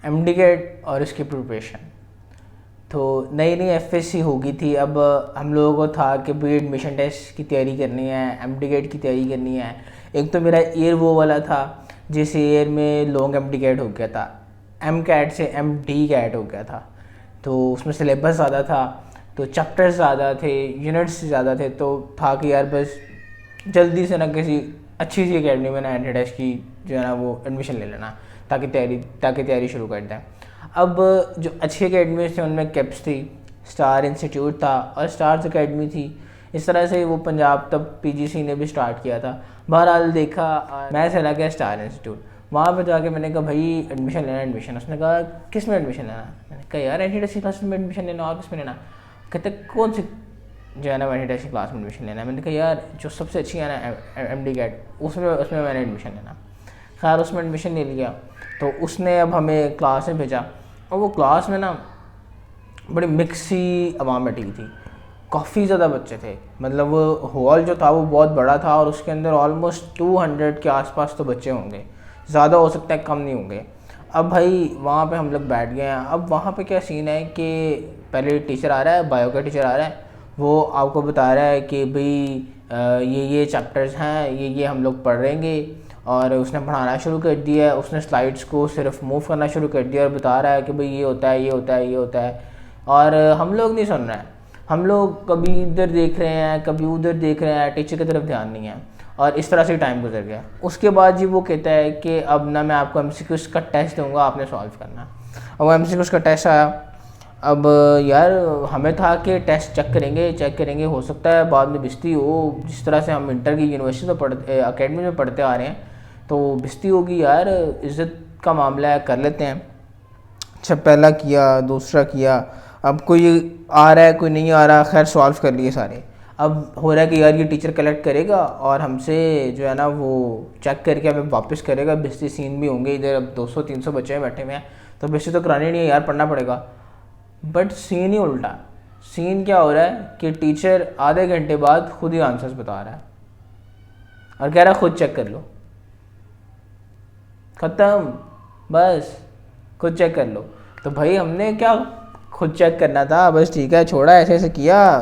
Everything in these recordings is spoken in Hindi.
एमडी कैट और इसकी प्रिपरेशन। तो नई नई एफएससी हो गई थी। अब हम लोगों को था कि भाई एडमिशन टेस्ट की तैयारी करनी है, एमडी कैट की तैयारी करनी है। एक तो मेरा ईयर वो वाला था जिस ईयर में लॉन्ग एमडी कैट हो गया था, एम कैट से एमडी कैट हो गया था। तो उसमें सिलेबस ज़्यादा था, तो चैप्टर्स ज़्यादा थे, यूनिट्स ज़्यादा थे। तो था कि यार बस जल्दी से ना किसी अच्छी सी अकेडमी में ना एंट्री टेस्ट की जो है ना वो एडमिशन ले लेना, ताकि तैयारी शुरू कर दें। अब जो अच्छी अकेडमी थी उनमें कैप्स थी, स्टार इंस्टीट्यूट था और स्टार्स अकेडमी थी। इस तरह से वो पंजाब तब पीजीसी ने भी स्टार्ट किया था। बहरहाल देखा, मैं चला गया स्टार इंस्टीट्यूट। वहाँ पर जाके मैंने कहा भाई एडमिशन लेना एडमिशन। उसने कहा किस में एडमिशन लेना? मैंने कहा यार एंट्री टेस्ट की क्लास में एडमिशन लेना, और किस में लेना? कहते कौन सी जो है ना एंट्री टेस्ट की क्लास में एडमिशन लेना है? मैंने कहा यार जो सबसे अच्छी है ना एमडी कैट, उसमें मैंने एडमिशन लेना। खैर उसमें एडमिशन ले लिया। तो उसने अब हमें क्लास में भेजा, और वो क्लास में ना बड़ी मिक्स सी आवाम बैठी हुई थी, काफ़ी ज़्यादा बच्चे थे। मतलब हॉल जो था वो बहुत बड़ा था और उसके अंदर ऑलमोस्ट 200 के आसपास तो बच्चे होंगे, ज़्यादा हो सकता है कम नहीं होंगे। अब भाई वहाँ पे हम लोग बैठ गए हैं। अब वहाँ पे क्या सीन है कि पहले टीचर आ रहा है, बायो का टीचर आ रहा है, वो आपको बता रहा है कि भाई ये चैप्टर्स हैं, ये हम लोग पढ़ रहेंगे। और उसने पढ़ाना शुरू कर दिया है, उसने स्लाइड्स को सिर्फ मूव करना शुरू कर दिया और बता रहा है कि भाई ये होता है, ये होता है, ये होता है। और हम लोग नहीं सुन रहे हैं, हम लोग कभी इधर देख रहे हैं, कभी उधर देख रहे हैं, टीचर की तरफ ध्यान नहीं है। और इस तरह से टाइम गुजर गया। उसके बाद जी वो कहता है कि अब ना मैं आपको एमसीक्यूज़ का टेस्ट दूंगा, आपने सॉल्व करना है। और वो एमसीक्यूज़ का टेस्ट आया। अब यार हमें था कि टेस्ट चेक करेंगे, हो सकता है बाद में बेइज्जती हो। जिस तरह से हम इंटर की यूनिवर्सिटी में पढ़ते, अकेडमी में पढ़ते आ रहे हैं, तो बेइज्जती होगी यार, इज़्ज़त का मामला है, कर लेते हैं। अच्छा पहला किया, दूसरा किया, अब कोई आ रहा है कोई नहीं आ रहा, खैर सॉल्व कर लिए सारे। अब हो रहा है कि यार ये टीचर कलेक्ट करेगा और हमसे जो है ना वो चेक करके हमें वापस करेगा। बेइज्जती सीन भी होंगे, इधर अब 200-300 बच्चे बैठे हुए हैं, तो बेइज्जती तो करानी नहीं है यार, पढ़ना पड़ेगा। बट सीन ही उल्टा। सीन क्या हो रहा है कि टीचर आधे घंटे बाद खुद ही आंसर्स बता रहा है और कह रहा है खुद चेक कर लो। ख़त्म, बस खुद चेक कर लो। तो भाई हमने क्या खुद चेक करना था, बस ठीक है छोड़ा, ऐसे ऐसे किया,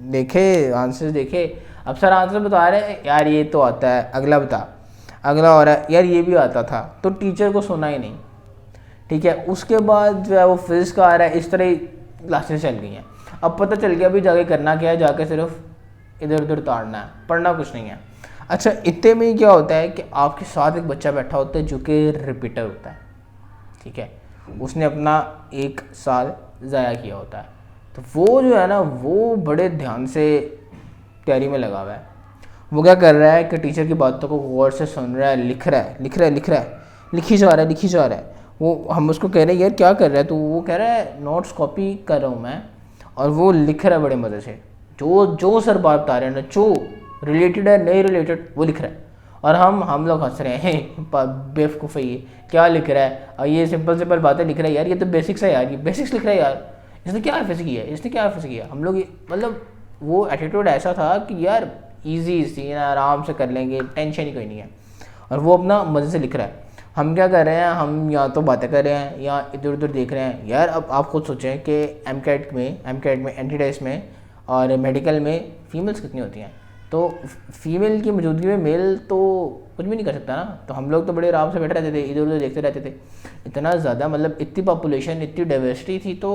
देखे आंसर्स देखे। अब सर आंसर बता रहे हैं यार ये तो आता है, अगला बता, अगला हो रहा है यार ये भी आता था। तो टीचर को सुना ही नहीं। ठीक है, उसके बाद जो है वो फिजिक्स का आ रहा है। इस तरह ही क्लासेस चल गई हैं। अब पता चल गया भी जाके करना क्या है, जाके सिर्फ इधर उधर ताड़ना है, पढ़ना कुछ नहीं है। अच्छा इतने में ही क्या होता है कि आपके साथ एक बच्चा बैठा होता है जो कि रिपीटर होता है। ठीक है, उसने अपना 1 साल ज़ाया किया होता है। तो वो जो है ना वो बड़े ध्यान से तैयारी में लगा हुआ है। वो क्या कर रहा है कि टीचर की बातों को गौर से सुन रहा है, लिख रहा है, लिखी जा रहा है। वो हम उसको कह रहे हैं यार क्या कर रहा है, तो वो कह रहा है नोट्स कॉपी कर रहा हूँ मैं, और वो लिख रहा है बड़े मज़े से। जो सर बात बता रहे हैं ना, जो रिलेटेड है नहीं रिलेटेड वो लिख रहा है। और हम लोग हंस रहे हैं, बेवकूफ़ है ये, क्या लिख रहा है, और ये सिंपल बातें लिख रहा है यार, ये तो बेसिक्स है यार, ये बेसिक्स लिख रहा है यार, इसने क्या एफर्ट्स किया। हम लोग मतलब वो एटीट्यूड ऐसा था कि यार ईजी सीन, आराम से कर लेंगे, टेंशन ही कोई नहीं है। और वो अपना मज़े से लिख रहा है। हम क्या कर रहे हैं, हम या तो बातें कर रहे हैं या इधर उधर देख रहे हैं। यार अब आप खुद सोचें कि एमकैट में एंटी टेस्ट में और मेडिकल में फ़ीमेल्स कितनी होती हैं, तो फीमेल की मौजूदगी में मेल तो कुछ भी नहीं कर सकता ना। तो हम लोग तो बड़े आराम से बैठे रहते थे, इधर उधर देखते रहते थे। इतना ज़्यादा मतलब इतनी पॉपुलेशन, इतनी डाइवर्सिटी थी, तो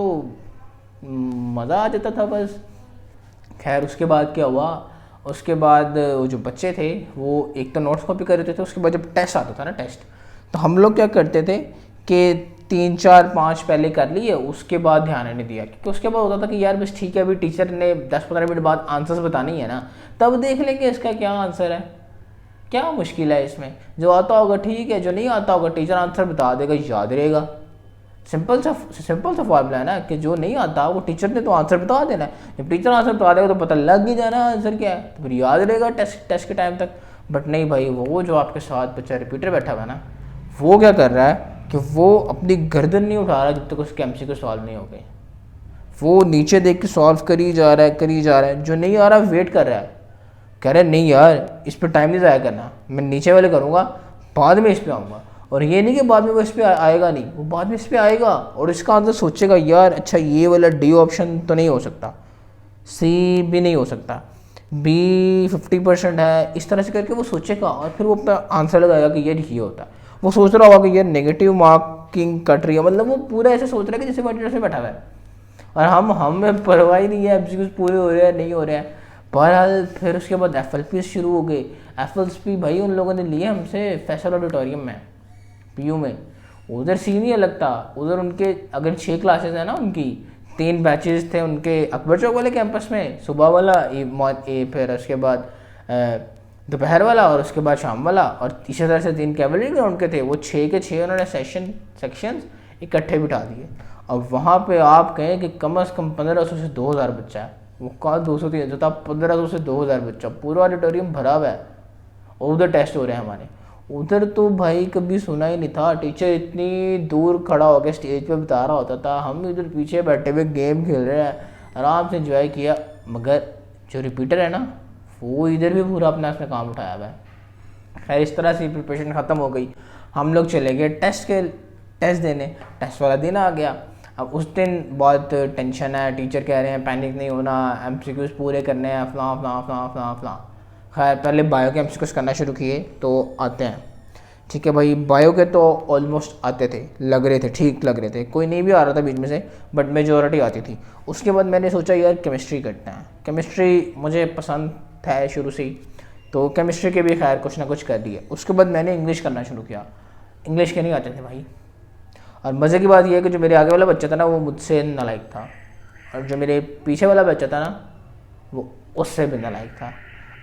मज़ा आ जाता था बस। खैर उसके बाद क्या हुआ, उसके बाद वो जो बच्चे थे वो एक तो नोट्स कॉपी कर रहे थे। उसके बाद जब टेस्ट आता था ना, तो हम लोग क्या करते थे कि 3, 4, 5 पहले कर लिए, उसके बाद ध्यान नहीं दिया। क्योंकि उसके बाद होता था कि यार बस ठीक है, अभी टीचर ने 10-15 मिनट बाद आंसर्स बतानी है ना, तब देख लेंगे इसका क्या आंसर है, क्या मुश्किल है इसमें। जो आता होगा ठीक है, जो नहीं आता होगा टीचर आंसर बता देगा, याद रहेगा। सिंपल सा फॉर्मूला है ना, कि जो नहीं आता वो टीचर ने तो आंसर बता देना है। जब टीचर आंसर बता देगा तो पता लग ही जाना आंसर क्या है, तो फिर याद रहेगा टेस्ट के टाइम तक। बट नहीं भाई, वो जो आपके साथ बच्चा रिपीटर बैठा हुआ है ना, वो क्या कर रहा है कि वो अपनी गर्दन नहीं उठा रहा जब तक उसके एमसीक्यू सॉल्व नहीं हो गए। वो नीचे देख के सॉल्व करी जा रहा है, जो नहीं आ रहा वेट कर रहा है, कह रहा है नहीं यार इस पर टाइम नहीं ज़ाया करना, मैं नीचे वाले करूँगा, बाद में इस पर आऊँगा। और ये नहीं कि बाद में वो इस पर आएगा नहीं, वो बाद में इस पर आएगा और इसका आंसर सोचेगा यार अच्छा ये वाला डी ऑप्शन तो नहीं हो सकता, सी भी नहीं हो सकता, बी 50% है, इस तरह से करके वो सोचेगा और फिर वो अपना आंसर लगाएगा कि यार ये होता है। वो सोच रहा होगा कि यार नेगेटिव मार्किंग कट रही है, मतलब वो पूरा ऐसे सोच रहा है कि जैसे मॉनिटर से बैठा हुआ है और हमें परवाह ही नहीं है एमसीक्यूज पूरे हो रहे हैं नहीं हो रहे हैं। बहरहाल फिर उसके बाद एफएलपी शुरू हो गए। एफएलपी भाई उन लोगों ने लिए हमसे फैसल ऑडिटोरियम में, पीयू में। उधर सीन ही अलग था, उधर उनके अगर 6 क्लासेस हैं ना, उनकी 3 बैचेस थे उनके अकबर चौक वाले कैंपस में, सुबह वाला फिर उसके बाद दोपहर वाला और उसके बाद शाम वाला, और इसी तरह से 3 कैवलरी ग्राउंड के थे। वो 6 के 6 उन्होंने सेक्शंस इकट्ठे बिठा दिए। अब वहाँ पे आप कहें कि कम से कम 1500 से 2000 बच्चा है, वो कहाँ 200-300 था, 1500 से 2000 बच्चा, पूरा ऑडिटोरियम भरा हुआ है और उधर टेस्ट हो रहे हैं हमारे। उधर तो भाई कभी सुना ही नहीं था, टीचर इतनी दूर खड़ा होकर स्टेज पे बता रहा होता था, हम इधर पीछे बैठे हुए गेम खेल रहे हैं, आराम से एंजॉय किया। मगर जो रिपीटर है ना, वो इधर भी पूरा अपना उसने काम उठाया हुआ है। खैर इस तरह से प्रिपरेशन ख़त्म हो गई, हम लोग चले गए टेस्ट देने। टेस्ट वाला दिन आ गया। अब उस दिन बहुत टेंशन है, टीचर कह रहे हैं पैनिक नहीं होना, एमसीक्यूज पूरे करने हैं, फलां फलां फलां फलां फलां। खैर पहले बायो के एमसीक्यूज करना शुरू किए तो आते हैं, ठीक है भाई। बायो के तो ऑलमोस्ट आते थे, लग रहे थे ठीक लग रहे थे, कोई नहीं भी आ रहा था बीच में से, बट मेजॉरिटी आती थी। उसके बाद मैंने सोचा यार केमिस्ट्री करते हैं, केमिस्ट्री मुझे पसंद था शुरू से ही, तो केमिस्ट्री के भी खैर कुछ ना कुछ कर दिए। उसके बाद मैंने इंग्लिश करना शुरू किया। इंग्लिश के नहीं आते थे भाई, और मज़े की बात यह है कि जो मेरे आगे वाला बच्चा था ना, वो मुझसे नालायक था, और जो मेरे पीछे वाला बच्चा था ना, वो उससे भी नालायक था।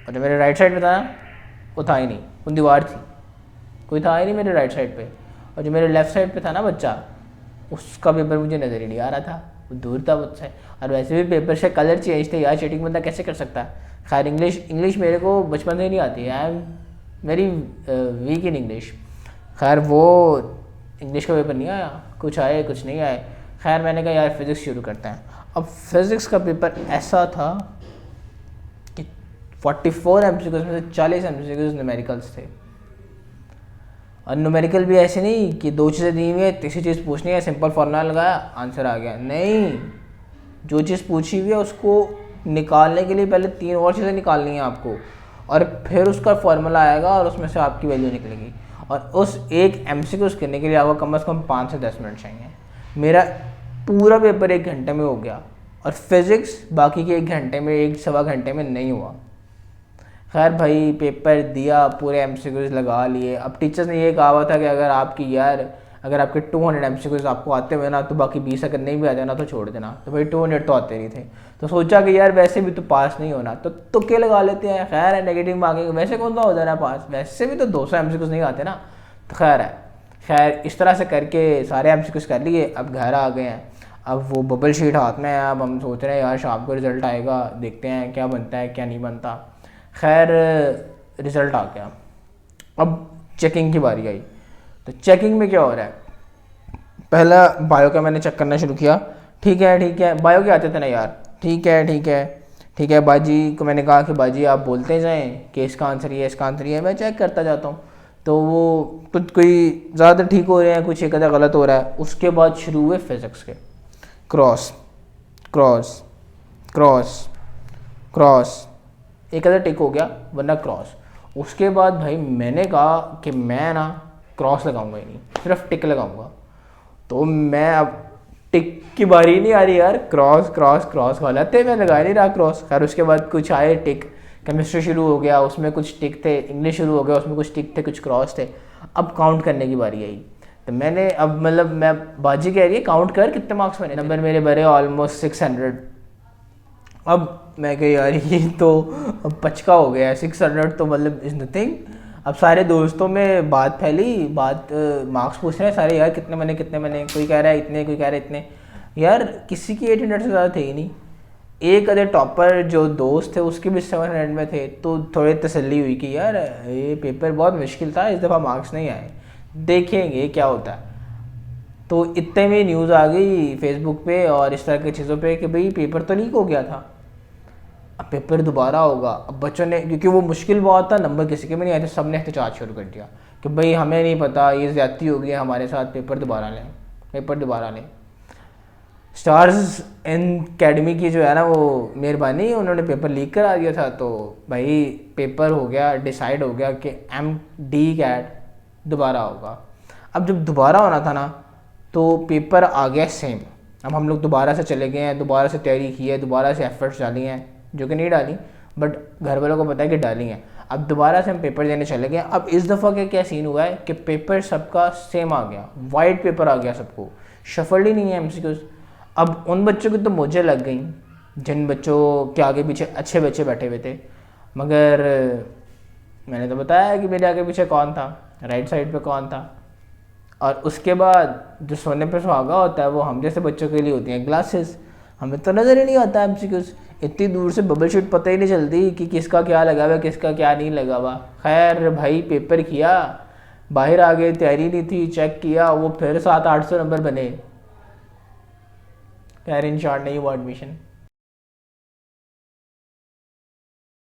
और जो मेरे राइट साइड में था ना, वो था ही नहीं, वो दीवार थी, कोई था ही नहीं मेरे राइट साइड पे। और जो मेरे लेफ़्ट साइड पे था ना बच्चा, उसका पेपर मुझे नज़र ही नहीं आ रहा था, वो दूर था मुझसे। और वैसे भी पेपर से कलर चेंज थे यार, चीटिंग बंदा कैसे कर सकता है। खैर इंग्लिश मेरे को बचपन से ही नहीं आती है, I am very weak in English. खैर वो इंग्लिश का पेपर नहीं आया, कुछ आए कुछ नहीं आए। खैर मैंने कहा यार फिज़िक्स शुरू करते हैं। अब फिज़िक्स का पेपर ऐसा था कि 44 एमसीक्यूज में से 40 एमसीक्यूज न्यूमेरिकल्स थे। और न्यूमेरिकल भी ऐसे नहीं कि 2 चीज़ें दी हुई है, तीसरी चीज़ पूछनी है, सिंपल फार्मूला लगाया आंसर आ गया, नहीं। जो चीज़ पूछी हुई है उसको निकालने के लिए पहले 3 और चीज़ें निकालनी है आपको, और फिर उसका फार्मूला आएगा और उसमें से आपकी वैल्यू निकलेगी। और उस एक एमसीक्यूज करने के लिए आपको कम से कम 5 से 10 मिनट चाहिए। मेरा पूरा पेपर 1 घंटे में हो गया, और फिज़िक्स बाकी के 1 घंटे में 1-1.25 घंटे में नहीं हुआ। खैर भाई पेपर दिया, पूरे एमसीक्यूज लगा लिए। अब टीचर्स ने ये कहा हुआ था कि अगर आपके 200 एमसीक्यूज आपको आते हुए ना, तो बाकी 20 अगर नहीं भी आते ना तो छोड़ देना। तो भाई 200 तो आते नहीं थे, तो सोचा कि यार वैसे भी तो पास नहीं होना, तो तुक्के लगा लेते हैं। खैर है नेगेटिव मार्किंग, वैसे कौन सा हो जाना पास, वैसे भी तो 200 एमसीक्यूज नहीं आते ना, तो खैर है। खैर इस तरह से करके सारे एमसीक्यूज कर लिए। अब घर आ गए हैं, अब वो बबल शीट हाथ में है। अब हम सोच रहे हैं यार शाम को रिज़ल्ट आएगा, देखते हैं क्या बनता है क्या नहीं बनता। खैर रिज़ल्ट आ गया, अब चेकिंग की बारी आई। तो चेकिंग में क्या हो रहा है, पहला बायो का मैंने चेक करना शुरू किया। ठीक है बायो के आते थे ना यार, ठीक है बाजी को मैंने कहा कि बाजी आप बोलते जाएं कि इसका आंसर ये, इसका आंसर ये, मैं चेक करता जाता हूँ। तो वो कुछ कोई ज़्यादा ठीक हो रहे हैं, कुछ एक आधा गलत हो रहा है। उसके बाद शुरू हुए फिज़िक्स के क्रॉस क्रॉस क्रॉस क्रॉस, एक आधा टिक हो गया वरना क्रॉस। उसके बाद भाई मैंने कहा कि मैं ना क्रॉस लगाऊंगा ही नहीं, सिर्फ टिक लगाऊंगा। तो मैं अब टिक की बारी नहीं आ रही यार, क्रॉस क्रॉस क्रॉस वाला थे, मैं लगा नहीं रहा क्रॉस। खैर उसके बाद कुछ आए टिक, केमिस्ट्री शुरू हो गया, उसमें कुछ टिक थे, इंग्लिश शुरू हो गया, उसमें कुछ टिक थे कुछ क्रॉस थे। अब काउंट करने की बारी आई। तो मैंने अब मतलब मैं बाजी कह रही है काउंट कर कितने मार्क्स बने, नंबर मेरे भरे ऑलमोस्ट 600। अब मैं कह यार ये तो अब पचका हो गया है, 600 तो मतलब इज़ नथिंग। अब सारे दोस्तों में बात फैली, मार्क्स पूछ रहे हैं सारे यार कितने बने, कोई कह रहा है इतने, कोई कह रहा है इतने। यार किसी की 800 से ज़्यादा थे ही नहीं। एक अदर टॉपर जो दोस्त थे उसके भी 700 में थे। तो थोड़ी तसल्ली हुई कि यार ये पेपर बहुत मुश्किल था, इस दफ़ा मार्क्स नहीं आए, देखेंगे क्या होता है। तो इतने में न्यूज़ आ गई फेसबुक पे और इस तरह की चीज़ों पे कि भाई पेपर तो लीक हो गया था, अब पेपर दोबारा होगा। अब बच्चों ने, क्योंकि वो मुश्किल बहुत था, नंबर किसी के भी नहीं आए थे, सब ने एहतजाज शुरू कर दिया कि भाई हमें नहीं पता, ये ज़्यादती हो गई है हमारे साथ, पेपर दोबारा लें, पेपर दोबारा लें। स्टार्स एकेडमी की जो है ना वो मेहरबानी, उन्होंने पेपर लीक करा दिया था, तो भाई पेपर हो गया, डिसाइड हो गया कि MD-CAT दोबारा होगा। अब जब दोबारा होना था ना तो पेपर आ गया सेम। अब हम लोग दोबारा से चले गए हैं, दोबारा से तैयारी की है, दोबारा से एफर्ट्स डाली हैं, जो कि नहीं डाली बट घर वालों को पता है कि डाली हैं। अब दोबारा से हम पेपर देने चले गए। अब इस दफ़ा के क्या सीन हुआ है कि पेपर सबका सेम आ गया, वाइट पेपर आ गया सबको, शफल ही नहीं है MCQs। अब उन बच्चों की तो मुझे लग गई जिन बच्चों के आगे पीछे अच्छे बच्चे बैठे हुए थे, मगर मैंने तो बताया कि मेरे आगे पीछे कौन था, राइट साइड पे कौन था। और उसके बाद जो सोने पे सुहागा होता है वो हम जैसे बच्चों के लिए होती हैं ग्लासेस। हमें तो नज़र ही नहीं आता MCQs, इतनी दूर से बबल शीट पता ही नहीं चलती कि किसका क्या लगा हुआ किसका क्या नहीं लगा हुआ। खैर भाई पेपर किया, बाहर आ गए, तैयारी नहीं थी, चेक किया, वो फिर 700-800 नंबर बने। खैर इन शॉर्ट नहीं हुआ एडमिशन।